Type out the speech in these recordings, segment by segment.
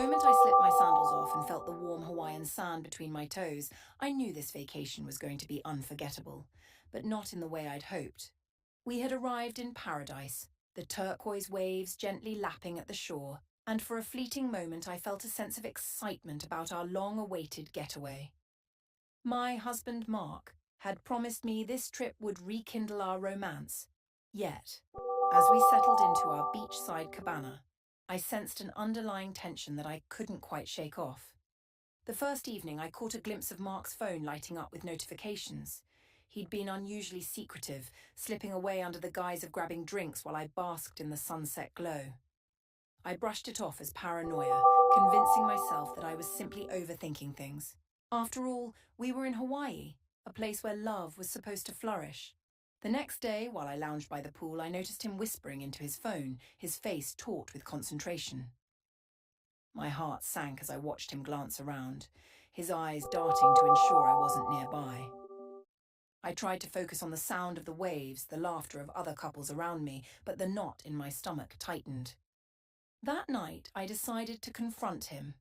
moment I slipped my sandals off and felt the warm Hawaiian sand between my toes, I knew this vacation was going to be unforgettable, but not in the way I'd hoped. We had arrived in paradise, the turquoise waves gently lapping at the shore, and for a fleeting moment I felt a sense of excitement about our long-awaited getaway. My husband, Mark, had promised me this trip would rekindle our romance. Yet, as we settled into our beachside cabana, I sensed an underlying tension that I couldn't quite shake off. The first evening, I caught a glimpse of Mark's phone lighting up with notifications. He'd been unusually secretive, slipping away under the guise of grabbing drinks while I basked in the sunset glow. I brushed it off as paranoia, convincing myself that I was simply overthinking things. After all, we were in Hawaii, a place where love was supposed to flourish. The next day, while I lounged by the pool, I noticed him whispering into his phone, his face taut with concentration. My heart sank as I watched him glance around, his eyes darting to ensure I wasn't nearby. I tried to focus on the sound of the waves, the laughter of other couples around me, but the knot in my stomach tightened. That night, I decided to confront him.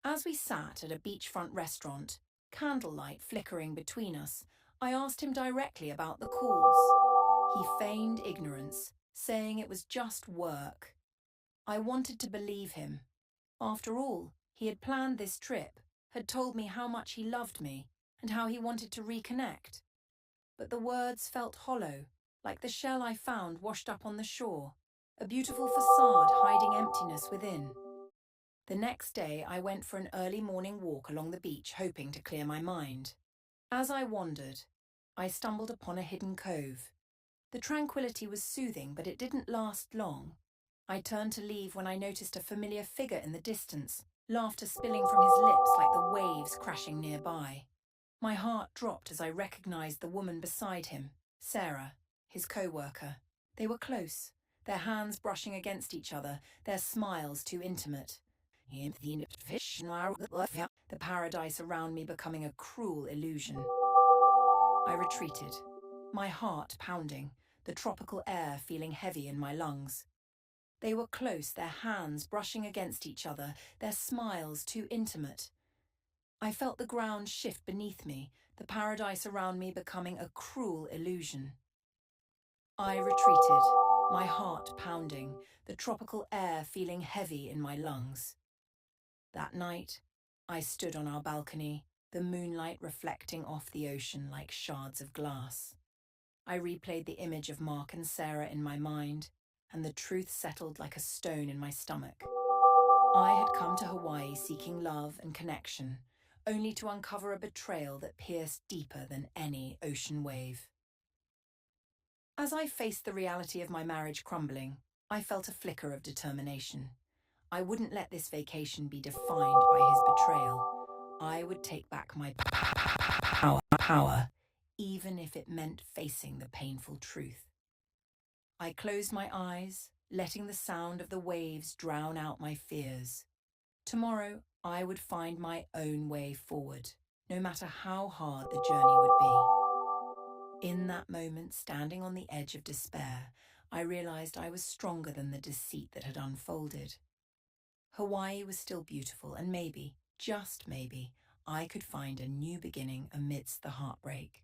As we sat at a beachfront restaurant, candlelight flickering between us, I asked him directly about the calls. He feigned ignorance, saying it was just work. I wanted to believe him. After all, he had planned this trip, had told me how much he loved me, and how he wanted to reconnect. But the words felt hollow, like the shell I found washed up on the shore, a beautiful facade hiding emptiness within. The next day, I went for an early morning walk along the beach, hoping to clear my mind. As I wandered, I stumbled upon a hidden cove. The tranquility was soothing, but it didn't last long. I turned to leave when I noticed a familiar figure in the distance, laughter spilling from his lips like the waves crashing nearby. My heart dropped as I recognized the woman beside him, Sarah, his co-worker. They were close, their hands brushing against each other, their smiles too intimate. The paradise around me becoming a cruel illusion. I retreated, my heart pounding, the tropical air feeling heavy in my lungs. They were close, their hands brushing against each other, their smiles too intimate. I felt the ground shift beneath me, the paradise around me becoming a cruel illusion. I retreated, my heart pounding, the tropical air feeling heavy in my lungs. That night, I stood on our balcony, the moonlight reflecting off the ocean like shards of glass. I replayed the image of Mark and Sarah in my mind, and the truth settled like a stone in my stomach. I had come to Hawaii seeking love and connection, only to uncover a betrayal that pierced deeper than any ocean wave. As I faced the reality of my marriage crumbling, I felt a flicker of determination. I wouldn't let this vacation be defined by his betrayal. I would take back my power, even if it meant facing the painful truth. I closed my eyes, letting the sound of the waves drown out my fears. Tomorrow, I would find my own way forward, no matter how hard the journey would be. In that moment, standing on the edge of despair, I realized I was stronger than the deceit that had unfolded. Hawaii was still beautiful, and maybe, just maybe, I could find a new beginning amidst the heartbreak.